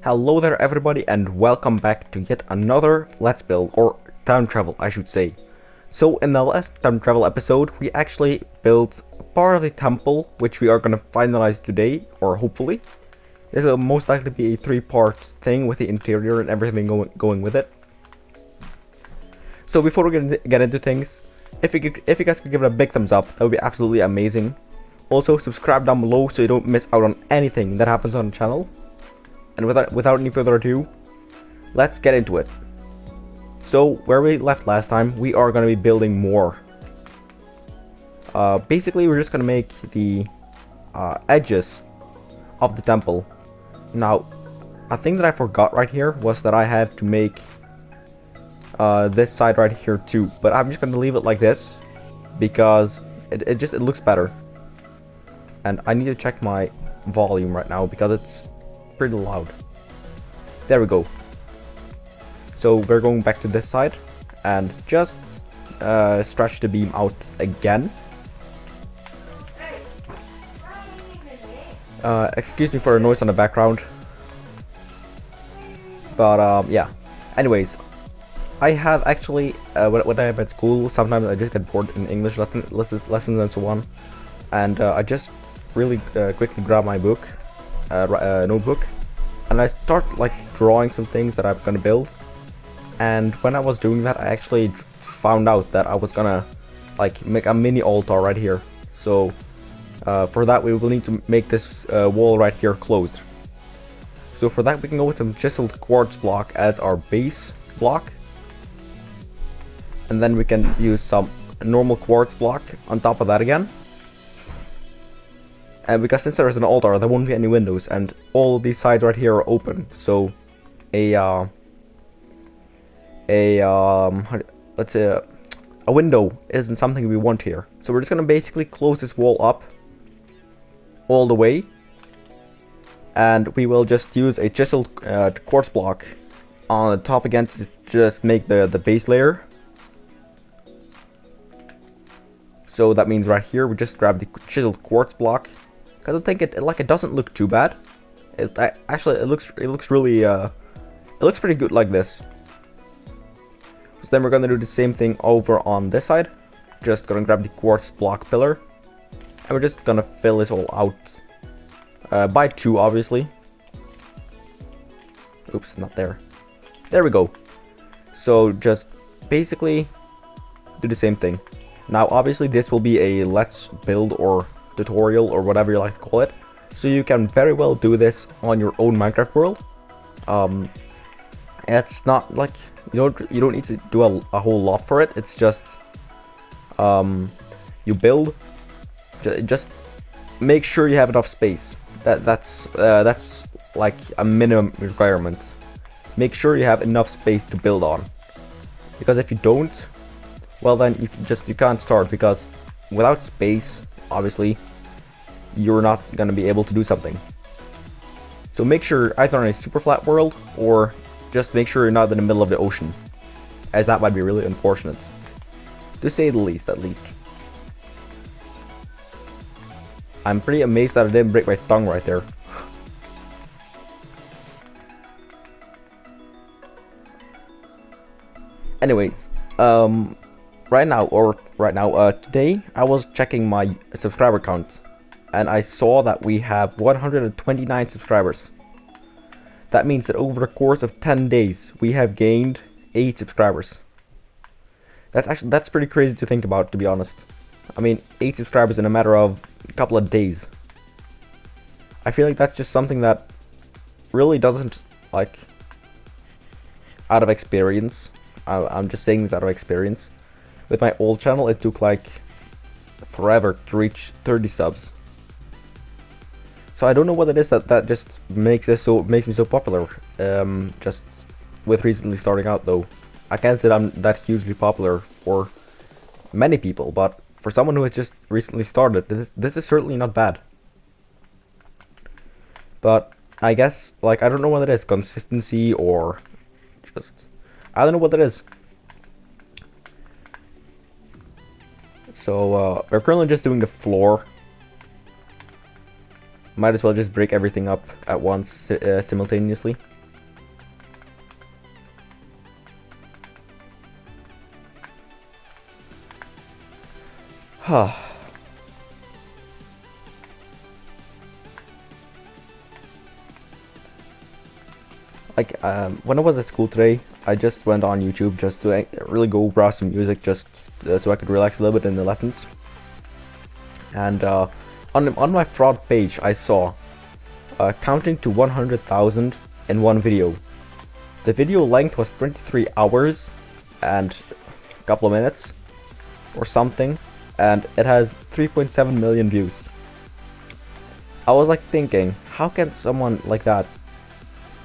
Hello there everybody and welcome back to yet another Let's Build, or time travel I should say. So in the last time travel episode we actually built part of the temple which we are gonna finalize today, or hopefully. This will most likely be a three-part thing with the interior and everything going with it. So before we get into things, if you guys could give it a big thumbs up, that would be absolutely amazing. Also subscribe down below so you don't miss out on anything that happens on the channel. And without any further ado, let's get into it. So where we left last time, we are going to be building more. Basically, we're just going to make the edges of the temple. Now, a thing that I forgot right here was that I had to make this side right here too. But I'm just going to leave it like this because it looks better. And I need to check my volume right now because it's pretty loud. There we go. So we're going back to this side and just stretch the beam out again. Excuse me for the noise on the background, but yeah. Anyways, I have actually when I'm at school, sometimes I just get bored in English lessons and so on, and I just really quickly grab my book. Notebook, and I start like drawing some things that I'm gonna build. And when I was doing that, I actually found out that I was gonna like make a mini altar right here. So for that we will need to make this wall right here closed. So for that we can go with some chiseled quartz block as our base block, and then we can use some normal quartz block on top of that again. And because since there is an altar, there won't be any windows, and all of these sides right here are open. So let's say a window isn't something we want here. So we're just gonna basically close this wall up all the way, and we will just use a chiseled quartz block on the top again to just make the base layer. So that means right here we just grab the chiseled quartz block. Because I think it doesn't look too bad. Actually it looks really it looks pretty good like this. So then we're gonna do the same thing over on this side. Just gonna grab the quartz block pillar, and we're just gonna fill this all out by 2, obviously. Oops, not there. There we go. So just basically do the same thing. Now obviously this will be a let's build or tutorial or whatever you like to call it, so you can very well do this on your own Minecraft world. It's not like you don't need to do a whole lot for it. It's just you build, just make sure you have enough space. That's like a minimum requirement. Make sure you have enough space to build on, because if you don't, well then you can't start, because without space, obviously, you're not going to be able to do something. So make sure either on a super flat world, or just make sure you're not in the middle of the ocean, as that might be really unfortunate, to say the least, at least. I'm pretty amazed that I didn't break my tongue right there. Anyways, today I was checking my subscriber count, and I saw that we have 129 subscribers. That means that over the course of 10 days we have gained 8 subscribers. That's pretty crazy to think about, to be honest. I mean, 8 subscribers in a matter of a couple of days. I feel like that's just something that really doesn't, like, out of experience. I'm just saying this out of experience. With my old channel, it took like forever to reach 30 subs. So I don't know what it is that just makes me so popular. Just with recently starting out, though, I can't say that I'm that hugely popular for many people, but for someone who has just recently started, this is certainly not bad. But I guess, like, I don't know what it is, consistency, or just I don't know what it is. So we're currently just doing the floor. Might as well just break everything up at once, simultaneously. Like, when I was at school today, I just went on YouTube just to really go browse some music, just so I could relax a little bit in the lessons. And on my fraud page, I saw counting to 100,000 in one video. The video length was 23 hours and a couple of minutes or something, and it has 3.7 million views. I was like thinking, how can someone like that,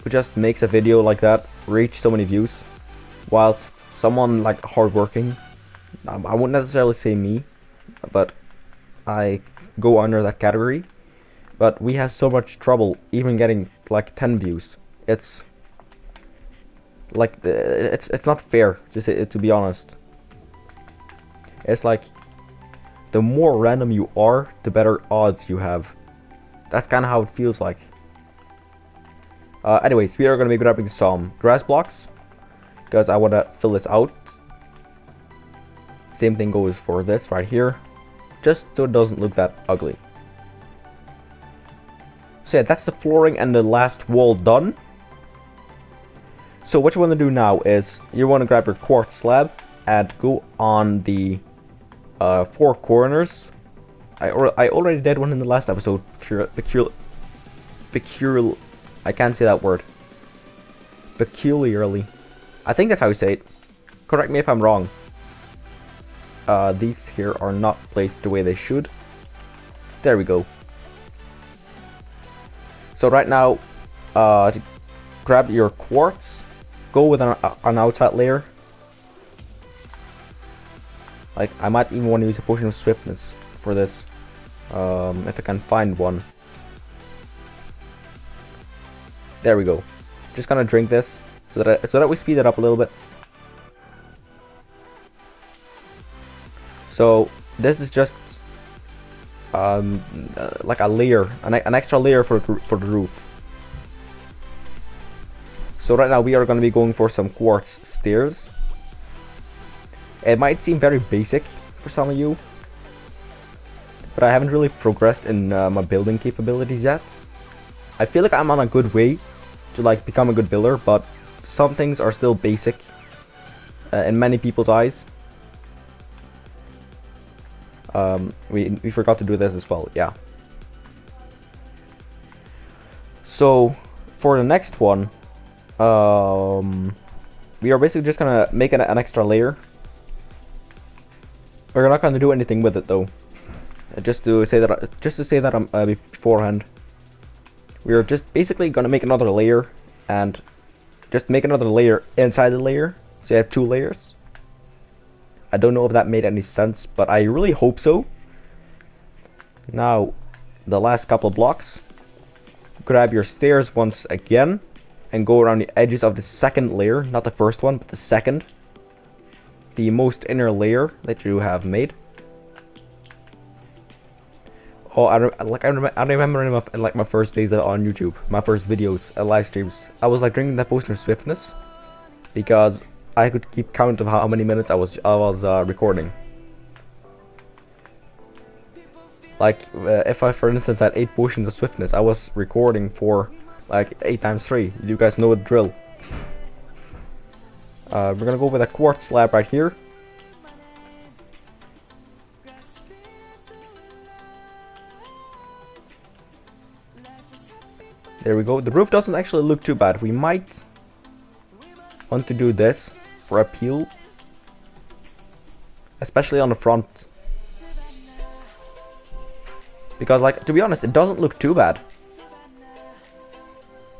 who just makes a video like that, reach so many views, whilst someone like hardworking, I wouldn't necessarily say me, but I go under that category, but we have so much trouble even getting like 10 views. It's like it's not fair, to be honest. It's like the more random you are, the better odds you have. That's kind of how it feels like. Anyways, we are going to be grabbing some grass blocks because I want to fill this out. Same thing goes for this right here, just so it doesn't look that ugly. So yeah, that's the flooring and the last wall done. So what you want to do now is you want to grab your quartz slab and go on the 4 corners. I already did one in the last episode. I can't say that word. Peculiarly. I think that's how you say it. Correct me if I'm wrong. These here are not placed the way they should. There we go. So right now, grab your quartz. Go with an outside layer. Like, I might even want to use a potion of swiftness for this. If I can find one. There we go. Just gonna drink this so that we speed it up a little bit. So this is just like a layer, an extra layer for the roof. So right now we are gonna be going for some quartz stairs. It might seem very basic for some of you, but I haven't really progressed in my building capabilities yet. I feel like I'm on a good way to like become a good builder, but some things are still basic in many people's eyes. We forgot to do this as well, yeah. So for the next one, we are basically just gonna make an extra layer. We're not gonna do anything with it though. Just to say that beforehand. We are just basically gonna make another layer and just make another layer inside the layer, so you have 2 layers. I don't know if that made any sense, but I really hope so. Now, the last couple of blocks. Grab your stairs once again and go around the edges of the second layer, not the first one, but the second. The most inner layer that you have made. Oh, I remember in like my first days on YouTube, my first videos, live streams. I was like drinking that potion of swiftness because I could keep count of how many minutes I was recording. Like if I, for instance, had 8 potions of swiftness, I was recording for like 8 times 3. You guys know the drill. We're gonna go with a quartz slab right here. There we go. The roof doesn't actually look too bad. We might want to do this for appeal, especially on the front, because like, to be honest, it doesn't look too bad.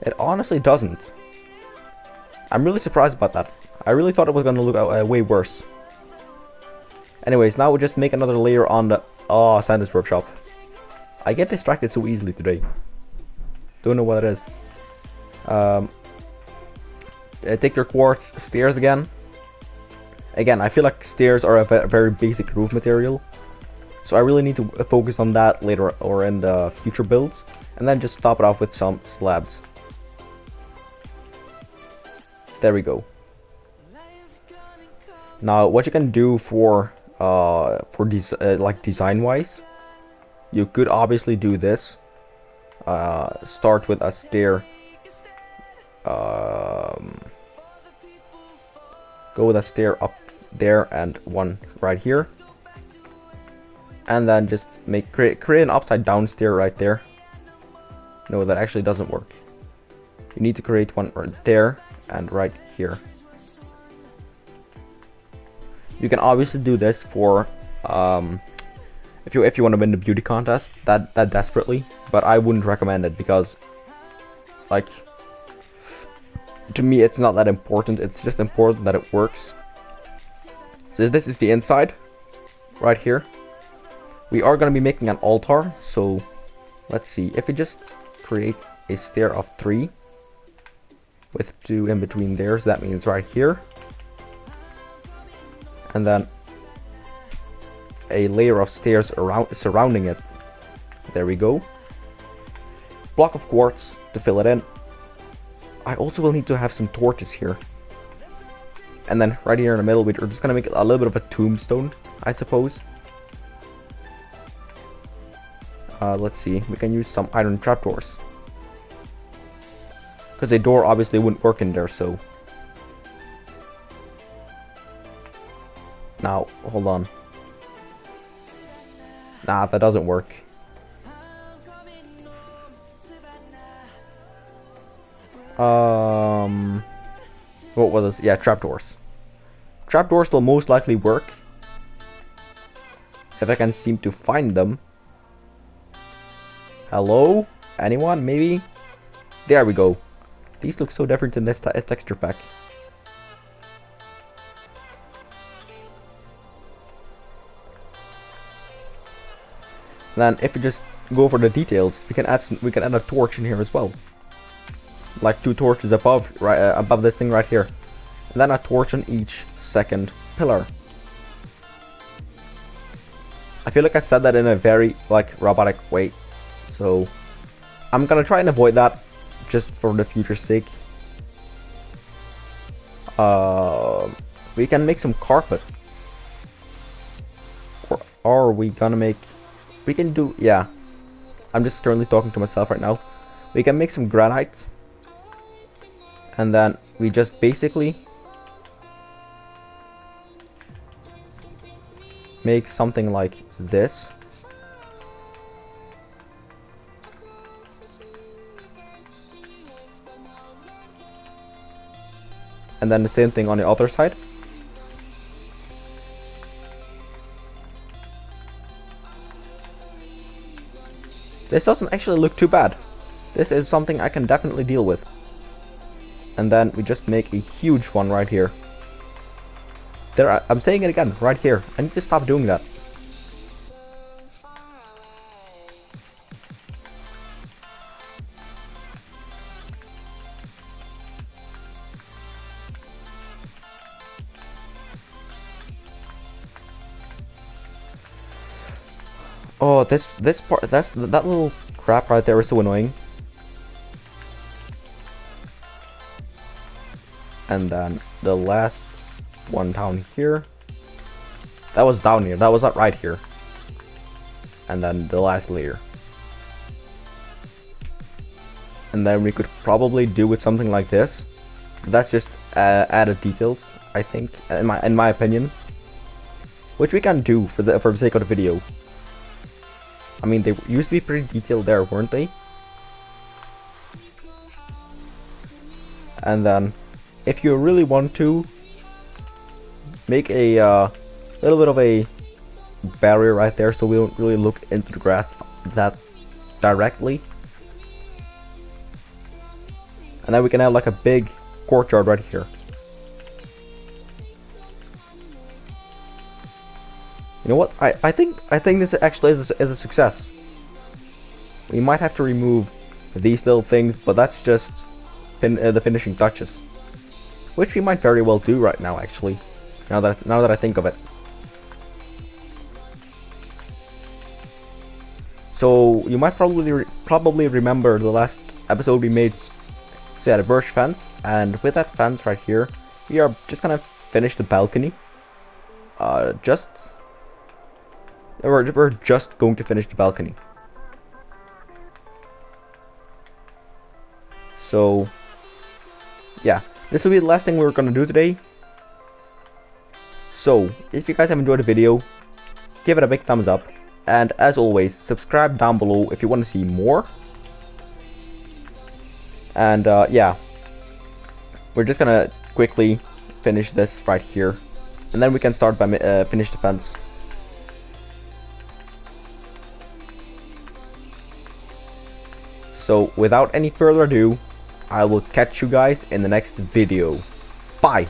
It honestly doesn't. I'm really surprised about that. I really thought it was gonna look way worse. Anyways, now we'll just make another layer on the Santa's workshop. I get distracted so easily today. Don't know what it is. Take your quartz stairs again. Again, I feel like stairs are a very basic roof material, so I really need to focus on that later or in the future builds, and then just top it off with some slabs. There we go. Now what you can do for for these like design wise, you could obviously do this. Start with a stair. Go with a stair up there and one right here, and then just create an upside down stair right there. No, that actually doesn't work. You need to create one right there and right here. You can obviously do this for if you want to win the beauty contest that desperately, but I wouldn't recommend it because, like, to me it's not that important. It's just important that it works. So this is the inside right here. We are going to be making an altar, so let's see if we just create a stair of 3 with 2 in between there, so that means right here, and then a layer of stairs surrounding it. There we go. Block of quartz to fill it in. I also will need to have some torches here, and then right here in the middle we're just gonna make a little bit of a tombstone, I suppose. Let's see, we can use some iron trapdoors, because a door obviously wouldn't work in there, so. Now, hold on. Nah, that doesn't work. What was this? Yeah, trapdoors. Trapdoors will most likely work if I can seem to find them. Hello? Anyone? Maybe? There we go. These look so different in this texture pack. Then, if we just go for the details, we can add a torch in here as well, like 2 torches above, above this thing right here, and then a torch on each second pillar. I feel like I said that in a very like robotic way, so I'm gonna try and avoid that just for the future's sake. We can make some carpet, or are we gonna make? We can do, yeah. I'm just currently talking to myself right now. We can make some granite, and then we just basically make something like this. And then the same thing on the other side. This doesn't actually look too bad. This is something I can definitely deal with. And then we just make a huge one right here. There, I'm saying it again, right here. I need to stop doing that. Oh, this part, that little crap right there is so annoying. And then the last one down here. That was down here. That was not right here. And then the last layer. And then we could probably do with something like this. That's just added details, I think, in my opinion, which we can do for the sake of the video. I mean, they used to be pretty detailed there, weren't they? And then, if you really want to, make a little bit of a barrier right there, so we don't really look into the grass that directly. And then we can have like a big courtyard right here. You know what? I think this actually is a success. We might have to remove these little things, but that's just the finishing touches, which we might very well do right now. Actually, now that I think of it. So you might probably remember the last episode we made. So yeah, the birch fence, and with that fence right here, we are just gonna finish the balcony. Just We're just going to finish the balcony. So, yeah, this will be the last thing we're gonna do today. So, if you guys have enjoyed the video, give it a big thumbs up. And as always, subscribe down below if you want to see more. And yeah, we're just gonna quickly finish this right here. And then we can start by finish the fence. So without any further ado, I will catch you guys in the next video. Bye!